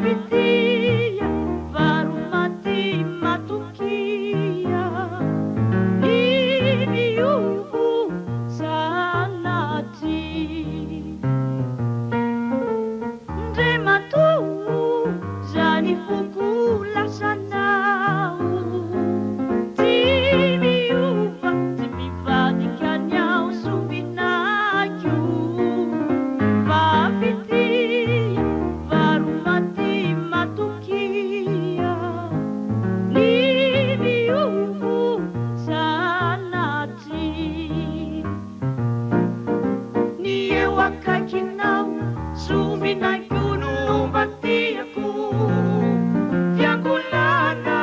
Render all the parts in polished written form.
Vavitia, varumati matukia, niniuhu sanati. Ndematu, zani fukula sanau, timiuva, timivadika nyau sumbinayu. Vavitia, varumati matukia, niniuhu sanati. Nie wakakinau, suminay kunumbatiaku, viangulana,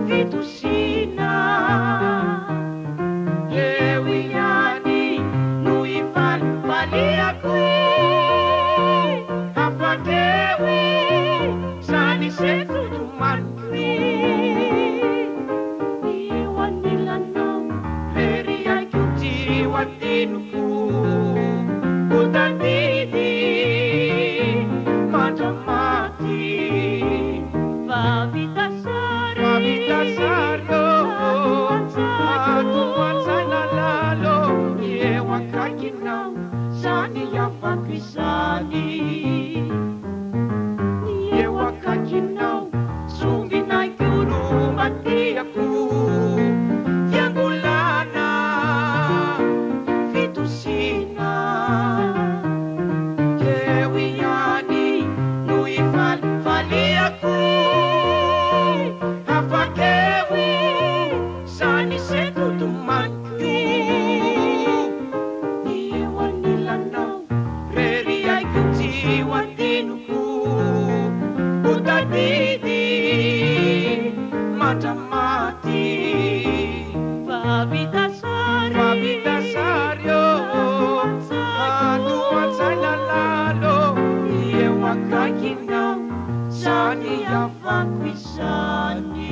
vitusina, yewiani, nuival, valiaku, apatewi, sani setu tumanki, niwanilanaw, leriay kuti watinuku, utandidi, matamati, Vavitasaryo, atuan sanalalo, nie wakakinaw, sani yavakwisani, nie wakakinaw, suminay kurumati aku, viangulana, vitusina, yewiani, nuival, valiaku, apakewi, sani setu tumanku, niwanilanaw, reriay kuti watinuku, utadidi, matamati, Vavitasaryo, atuan sanalalo, nie wakakinaw, sani yavakwisani.